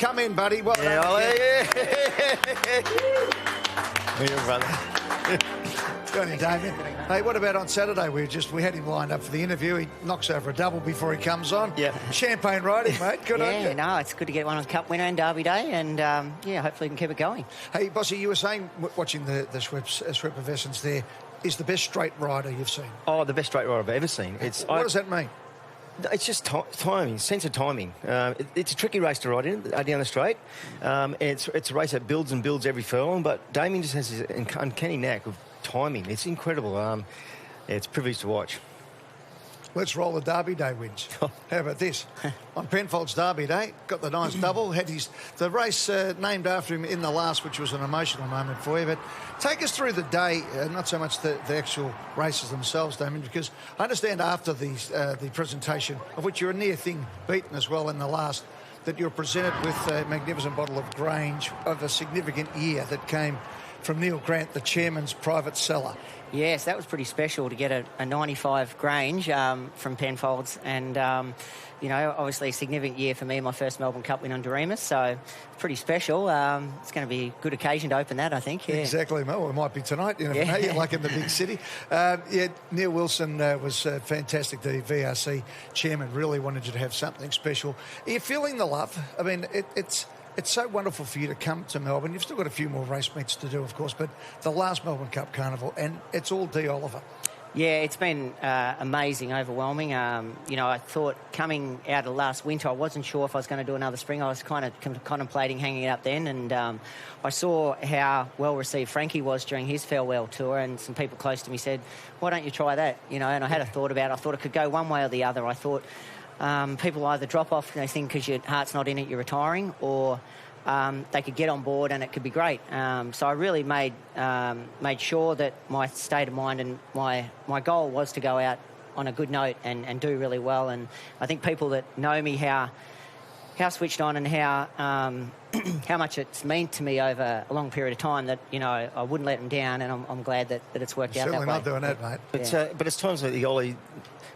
come in, buddy. Well Yeah, done. Here, brother. Good on you, Damien. Hey, what about on Saturday? We had him lined up for the interview. He knocks over a double before he comes on. Yeah. Champagne riding, mate. Good on you. Yeah, no, it's good to get one on Cup winner and Derby Day, and yeah, hopefully we can keep it going. Hey, Bossy, you were saying, watching the Sweep of Essence there, is the best straight rider you've seen. Oh, the best straight rider I've ever seen. What does that mean? It's just timing, sense of timing. It's a tricky race to ride in down the straight. It's a race that builds and builds every furlong, but Damien just has this uncanny knack of timing. It's incredible. It's a privilege to watch. Let's roll the Derby Day wins. How about this? On Penfold's Derby Day, got the nice double. Had the race named after him in the last, which was an emotional moment for you. But take us through the day, not so much the actual races themselves, Damien, because I understand after the presentation, of which you're a near thing beaten as well in the last, that you're presented with a magnificent bottle of Grange of a significant year that came from Neil Grant, the chairman's private cellar. Yes, that was pretty special to get a 95 Grange from Penfolds, and you know, obviously a significant year for me, my first Melbourne Cup win on Doremus, so pretty special. It's going to be a good occasion to open that, I think. Yeah. Exactly. Well, it might be tonight. You never know. You're like in the big city. Neil Wilson was fantastic. The VRC chairman really wanted you to have something special. Are you feeling the love? I mean, it's so wonderful for you to come to Melbourne. You've still got a few more race meets to do, of course, but the last Melbourne Cup Carnival, and it's all D. Oliver. Yeah, it's been amazing, overwhelming. You know, I thought coming out of last winter, I wasn't sure if I was going to do another spring. I was kind of contemplating hanging it up then, and I saw how well received Frankie was during his farewell tour, and some people close to me said, why don't you try that? You know, and I had a thought about it. I thought it could go one way or the other. I thought people either drop off, they think because your heart's not in it, you're retiring, or they could get on board and it could be great. So I really made sure that my state of mind and my goal was to go out on a good note and do really well. And I think people that know me, how switched on and how how much it's meant to me over a long period of time, that, you know, I wouldn't let them down, and I'm glad that it's worked out that way. Certainly not doing that, mate. But it's times like the Ollie,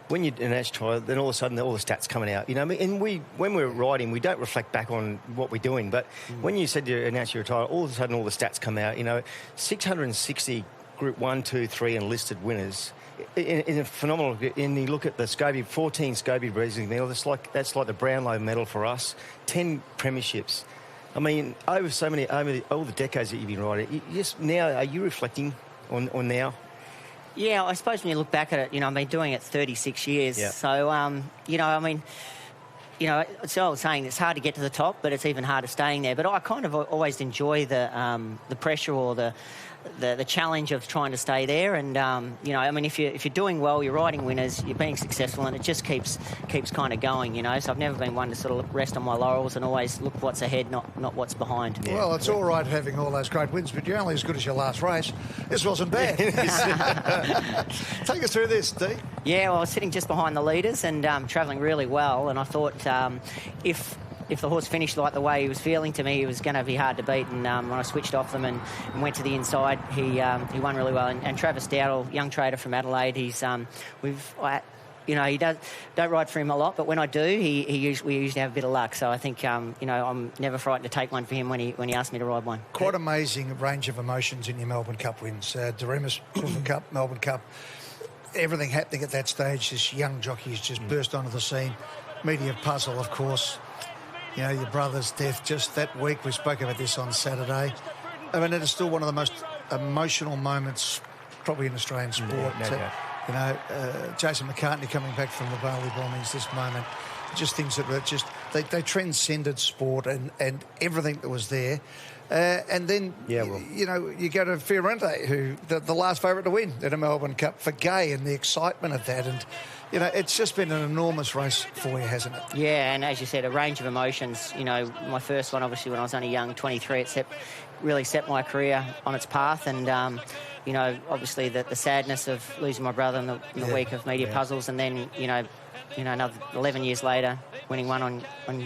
when you're in an Ash trial, then all of a sudden all the stats coming out. You know, and when we're riding, we don't reflect back on what we're doing. But when you said you announced your retirement, all of a sudden all the stats come out. You know, 660 Group 1, 2, 3 enlisted winners. In a phenomenal. And you look at the Scobie, 14 Scobie Breezing medal. That's like the Brownlow medal for us. 10 premierships. I mean, over all the decades that you've been riding. Yes, now are you reflecting on now? Yeah, I suppose when you look back at it, you know, I've been doing it 36 years. Yeah. So, you know, I mean, you know, so I was saying it's hard to get to the top, but it's even harder staying there. But I kind of always enjoy the pressure or the challenge of trying to stay there. And, you know, I mean, if you're doing well, you're riding winners, you're being successful, and it just keeps kind of going, you know. So I've never been one to sort of rest on my laurels and always look what's ahead, not what's behind. Yeah. Well, it's all right having all those great wins, but you're only as good as your last race. This wasn't bad. Take us through this, Dee. Yeah, well, I was sitting just behind the leaders and travelling really well, and I thought if the horse finished like the way he was feeling to me, he was going to be hard to beat. And when I switched off them and went to the inside, he won really well. And Travis Dowdle, young trader from Adelaide, you know, he don't ride for him a lot, but when I do, we usually have a bit of luck. So I think, you know, I'm never frightened to take one for him when he asks me to ride one. Quite amazing range of emotions in your Melbourne Cup wins. Doremus, Melbourne Cup, Melbourne Cup. Everything happening at that stage. This young jockey has just burst onto the scene. Media puzzle, of course. You know, your brother's death just that week. We spoke about this on Saturday. I mean, it is still one of the most emotional moments probably in Australian sport. You know, Jason McCartney coming back from the Bali bombings, this moment, just things that were just, they transcended sport and everything that was there. And then, you know, you go to Fiorente, who the last favourite to win at a Melbourne Cup, for Gay and the excitement of that. And, you know, it's just been an enormous race for you, hasn't it? Yeah, and as you said, a range of emotions. You know, my first one, obviously, when I was only young, 23, it really set my career on its path. And, you know, obviously the sadness of losing my brother in the week of media puzzles, and then, you know, another 11 years later, winning one on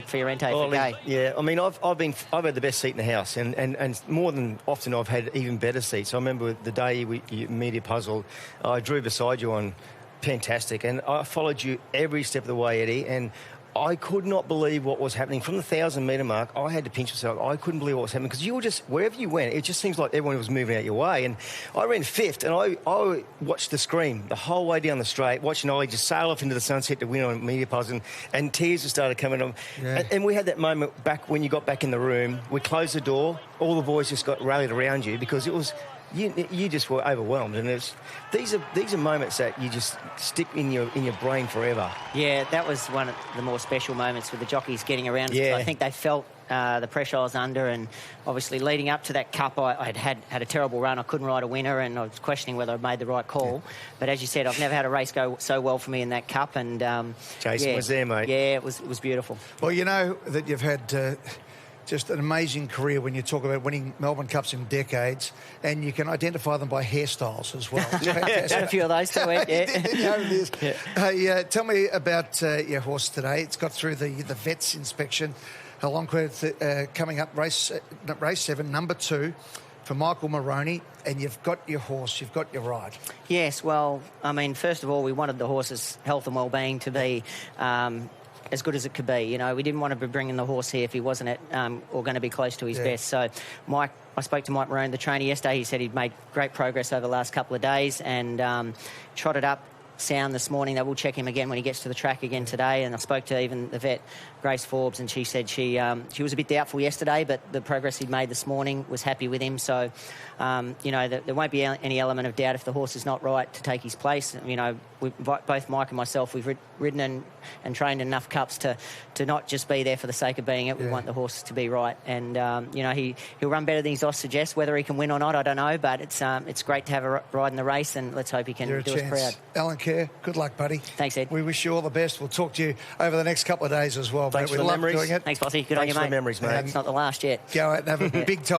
Fiorente for Gay. Yeah, I mean, I've had the best seat in the house, and more than often I've had even better seats. I remember the day you media puzzle, I drew beside you on Fantastic, and I followed you every step of the way, Eddie, and I could not believe what was happening. From the 1,000-metre mark, I had to pinch myself. I couldn't believe what was happening because you were just, wherever you went, it just seems like everyone was moving out your way. And I ran fifth, and I watched the screen the whole way down the straight, watching Ollie just sail off into the sunset to win on Media Puzzle, and tears just started coming on. Yeah. And we had that moment back when you got back in the room. We closed the door. All the boys just got rallied around you because it was... You just were overwhelmed, and these are moments that you just stick in your brain forever. Yeah, that was one of the more special moments with the jockeys getting around. Yeah. I think they felt the pressure I was under, and obviously leading up to that cup, I had a terrible run. I couldn't ride a winner, and I was questioning whether I'd made the right call. Yeah. But as you said, I've never had a race go so well for me in that cup. And Jason was there, mate. Yeah, it was beautiful. Well, you know that you've had... just an amazing career when you talk about winning Melbourne Cups in decades, and you can identify them by hairstyles as well. Had a few of those too, yeah. It is. Yeah. Tell me about your horse today. It's got through the vet's inspection. Longquid coming up, race 7, number 2 for Michael Moroney, and you've got your horse, you've got your ride. Yes, well, I mean, first of all, we wanted the horse's health and well-being to be... as good as it could be. You know, we didn't want to be bringing the horse here if he wasn't at or going to be close to his best. So I spoke to Mike Moroney, the trainer, yesterday. He said he'd made great progress over the last couple of days and trotted up sound this morning. They will check him again when he gets to the track again today. And I spoke to even the vet, Grace Forbes, and she said she was a bit doubtful yesterday, but the progress he'd made this morning, was happy with him. So, you know, there won't be any element of doubt if the horse is not right to take his place. You know, both Mike and myself, we've ridden and trained enough cups to not just be there for the sake of being it. We want the horse to be right. And, you know, he'll run better than his odds suggest. Whether he can win or not, I don't know. But it's great to have a ride in the race, and let's hope he can do us proud. Alan Kerr, good luck, buddy. Thanks, Ed. We wish you all the best. We'll talk to you over the next couple of days as well. Thanks for the love memories. doing it. Thanks, Bossy. Good on you, mate. Thanks for the memories, mate. It's not the last yet. Go out and have a big time.